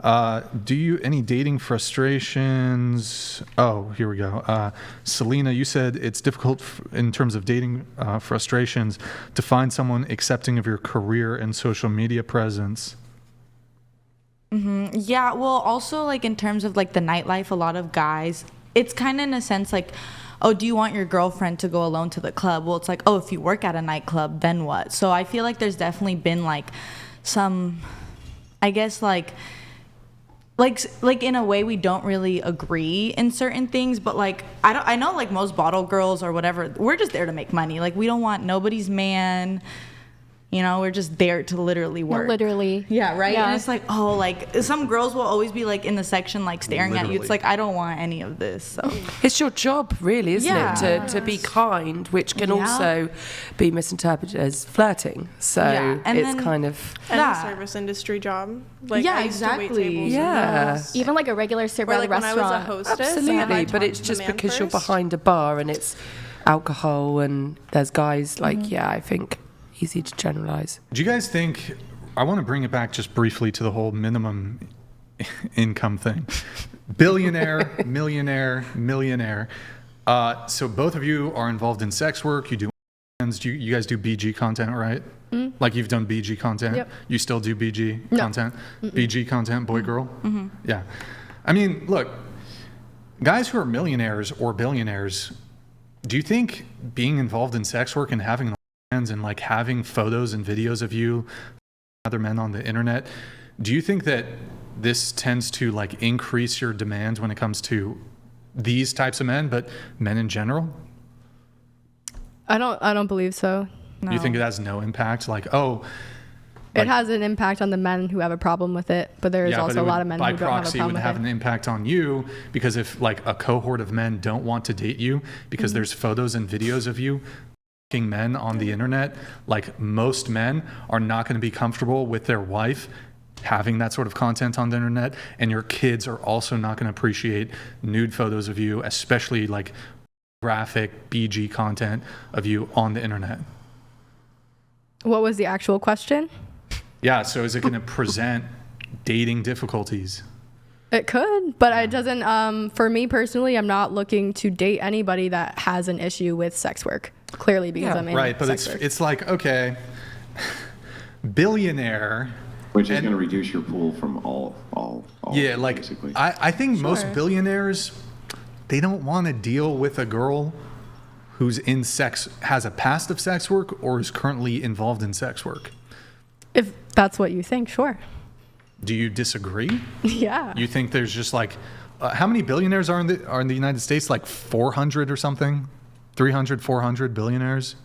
Do you any dating frustrations? Oh, here we go. Selena, you said it's difficult in terms of dating frustrations to find someone accepting of your career and social media presence. Mm-hmm. Yeah, well, also, like, in terms of, like, the nightlife, a lot of guys, it's kind of in a sense like, oh, do you want your girlfriend to go alone to the club? Well, it's like, oh, if you work at a nightclub, then what? So I feel like there's definitely been, like, some, I guess, like in a way we don't really agree in certain things, but, like, I know, like, most bottle girls or whatever, we're just there to make money. Like, we don't want nobody's man. You know, we're just there to literally work. Literally. Yeah, right? Yeah. And it's like, oh, like, some girls will always be, like, in the section, like, staring at you. It's like, I don't want any of this, so. It's your job, really, isn't Yeah. it? To be kind, which can also be misinterpreted as flirting. So And it's then- kind of... And Yeah. a service industry job. Like, Yeah, I used to wait exactly. tables. Yeah. Even like a regular server Or, at a like, when I restaurant. was a hostess, I had Absolutely, to but talk it's to the just man because you're first. behind a bar and it's alcohol and there's guys like, yeah, I think easy to generalize. Do you guys think? I want to bring it back just briefly to the whole minimum income thing. Billionaire, millionaire. So both of you are involved in sex work. You do. You guys do BG content, right? Like you've done BG content. Yep. You still do BG No. content. BG content, boy, girl. Yeah. I mean, look, guys who are millionaires or billionaires. Do you think being involved in sex work and having and like having photos and videos of you, other men on the internet, do you think that this tends to like increase your demand when it comes to these types of men, but men in general? I don't believe so. No. You think it has no impact? Like, oh, It has an impact on the men who have a problem with it, but there is yeah, also but a lot of men by who don't have a proxy problem would with have it. an impact on you, because if like a cohort of men don't want to date you because there's photos and videos of you fucking men on the internet, like most men are not going to be comfortable with their wife having that sort of content on the internet, and your kids are also not going to appreciate nude photos of you, especially like graphic BG content of you on the internet. What was the actual question? Yeah, so is it going to present dating difficulties? It could, but it doesn't. For me personally, I'm not looking to date anybody that has an issue with sex work. Clearly, because Yeah, I'm in Right, but sex work. it's like, okay, billionaire. Which is going to reduce your pool from all Yeah, like basically. I think most billionaires, they don't want to deal with a girl who's in sex, has a past of sex work, or is currently involved in sex work. If that's what you think, sure. Do you disagree? Yeah. You think there's just like, how many billionaires are in the United States? Like 400 or something? 300, 400 billionaires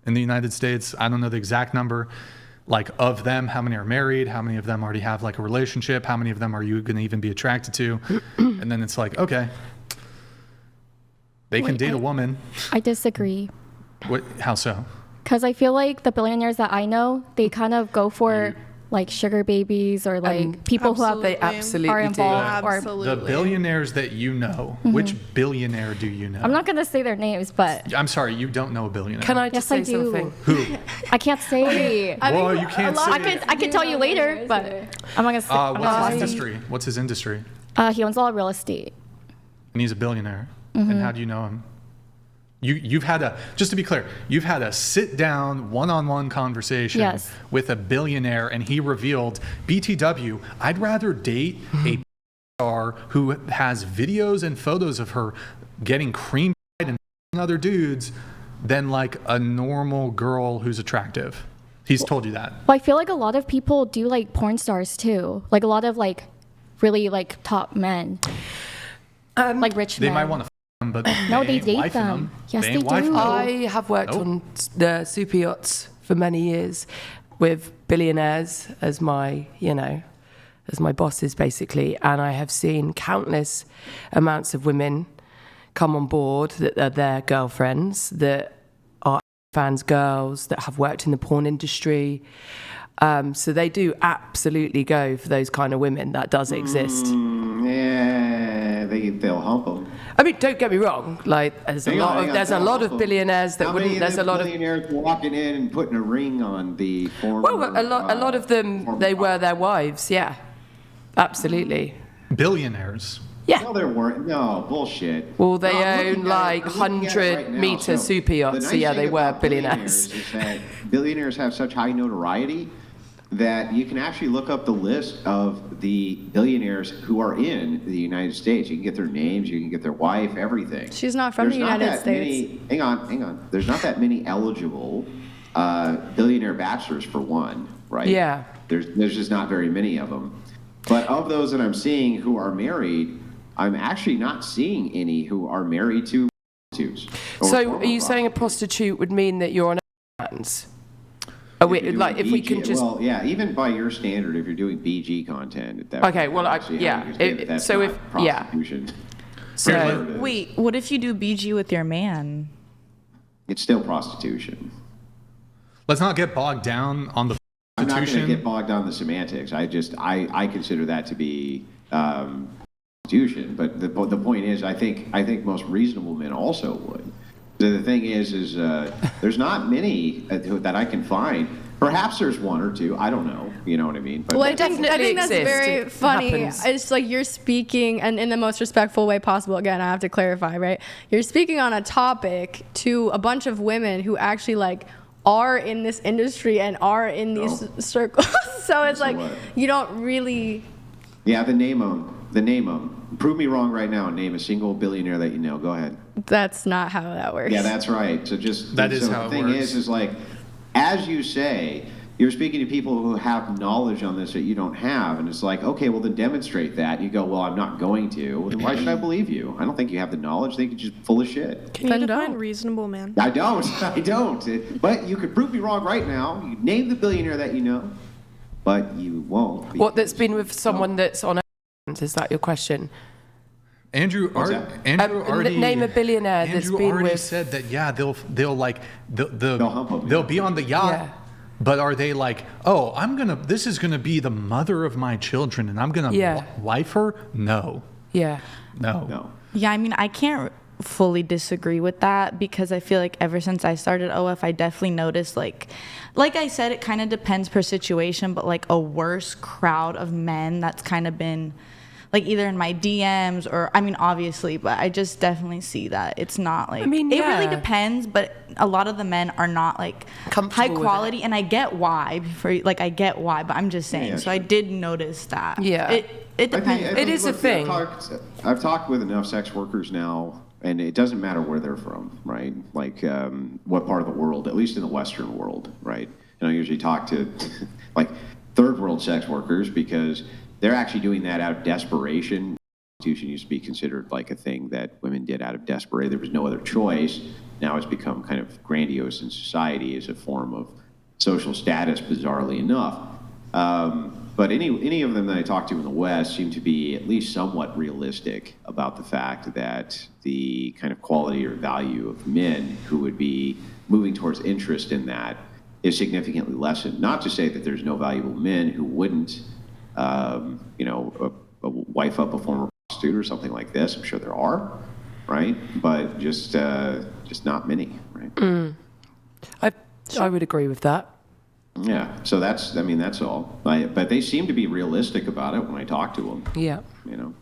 in the United States? I don't know the exact number. Like of them, how many are married? How many of them already have like a relationship? How many of them are you going to even be attracted to? And then it's like, okay, they can Wait, date a woman. I disagree. What? How so? Because I feel like the billionaires that I know, they kind of go for like sugar babies or like people who have They absolutely are do. involved. Or Absolutely. The billionaires that you know, which billionaire do you know? I'm not gonna say their names, but I'm sorry, you don't know a billionaire. Can I just Yes, I say do. something? Who? I can't say. Well, you can't say. I can tell you later, but I'm not gonna say. I'm What's not his gonna say. industry? What's his industry? He owns a lot of real estate. And he's a billionaire. And how do you know him? You've had just to be clear, you've had a sit down one-on-one conversation Yes. with a billionaire, and he revealed, BTW, I'd rather date a star who has videos and photos of her getting cream and other dudes than like a normal girl who's attractive. He's told you that. Well, I feel like a lot of people do like porn stars too. Like a lot of like really like top men, like rich They men. might want to them, but No, they ain't date wifing them. Yes, ain't they do. wifing them. I have worked Nope. on the super yachts for many years with billionaires as my, as my bosses basically. And I have seen countless amounts of women come on board that are their girlfriends, that are fans girls, that have worked in the porn industry. So they do absolutely go for those kind of women. That does exist. Yeah, they'll hump them. I mean, don't get me wrong. Like, there's a lot of billionaires that wouldn't. There's a lot of billionaires walking in and putting a ring on the former. well, a lot of them. They were their wives. Yeah. Absolutely. Billionaires. No, there weren't. No, bullshit. Well, they No, I'm looking own at like it. I'm looking at it right now. 100-meter super yachts. the So nice yeah, thing they were about billionaires. Is that billionaires have such high notoriety that you can actually look up the list of the billionaires who are in the United States. You can get their names, you can get their wife, everything. She's not from the United States. Hang on. There's not that many eligible billionaire bachelors for one, right? Yeah. There's just not very many of them. But of those that I'm seeing who are married, I'm actually not seeing any who are married to prostitutes. So are you saying a prostitute would mean that you're on OnlyFans? Like if we can just... Well, yeah, even by your standard, if you're doing BG content, at that Okay, point, well, obviously, yeah, how you get it, that's so not if- yeah. prostitution. So, Wait, what if you do BG with your man? It's still prostitution. Let's not get bogged down on the I'm not going to prostitution. get bogged down in the semantics. I consider that to be prostitution. But the point is, I think most reasonable men also would. The thing is there's not many that I can find. Perhaps there's one or two. I don't know. You know what I mean? But Well, I think definitely that's exists. very It funny. happens. It's like you're speaking, and in the most respectful way possible. Again, I have to clarify, right? You're speaking on a topic to a bunch of women who actually like are in this industry and are in these circles. So it's like what? you don't really. yeah, the name them. Prove me wrong right now and name a single billionaire that you know. Go ahead. That's not how that works. Yeah, that's right. So just That is so how the it thing works. is like, as you say, you're speaking to people who have knowledge on this that you don't have, and it's like, okay, well then demonstrate that. You go, well, I'm not going to. Well, then why should I believe you? I don't think you have the knowledge. I think you're just full of shit. Can you Then define don't. reasonable man? I don't. But you could prove me wrong right now. You name the billionaire that you know, but you won't. what, that's been with someone that's on OnlyFans? Is that your question? Andrew that? already Name a billionaire that's Andrew been already with- said that. Yeah, they'll hump 'em, they'll yeah. be on the yacht. Yeah. But are they like, oh, this is gonna be the mother of my children, and I'm gonna Yeah. wife her? No, Yeah. No. Yeah, I mean, I can't fully disagree with that because I feel like ever since I started OF, I definitely noticed like I said, it kind of depends per situation, but like a worse crowd of men that's kind of been like either in my DMs or, I mean, obviously, but I just definitely see that it's not like, I mean, it really yeah. depends, but a lot of the men are not like Comfortable high with it. quality, and I get why, I get why, but I'm just saying, Yeah, so I sure. did notice that. Yeah. It depends. It is a thing. I've talked with enough sex workers now, and it doesn't matter where they're from, right? Like what part of the world, at least in the Western world, right? And I usually talk to like third world sex workers because they're actually doing that out of desperation. Prostitution used to be considered like a thing that women did out of desperation. There was no other choice. Now it's become kind of grandiose in society as a form of social status, bizarrely enough. But any of them that I talk to in the West seem to be at least somewhat realistic about the fact that the kind of quality or value of men who would be moving towards interest in that is significantly lessened. Not to say that there's no valuable men who wouldn't, wife up a former prostitute or something like this. I'm sure there are, right? But just not many, right? I would agree with that. Yeah. So that's all. But they seem to be realistic about it when I talk to them. Yeah. You know.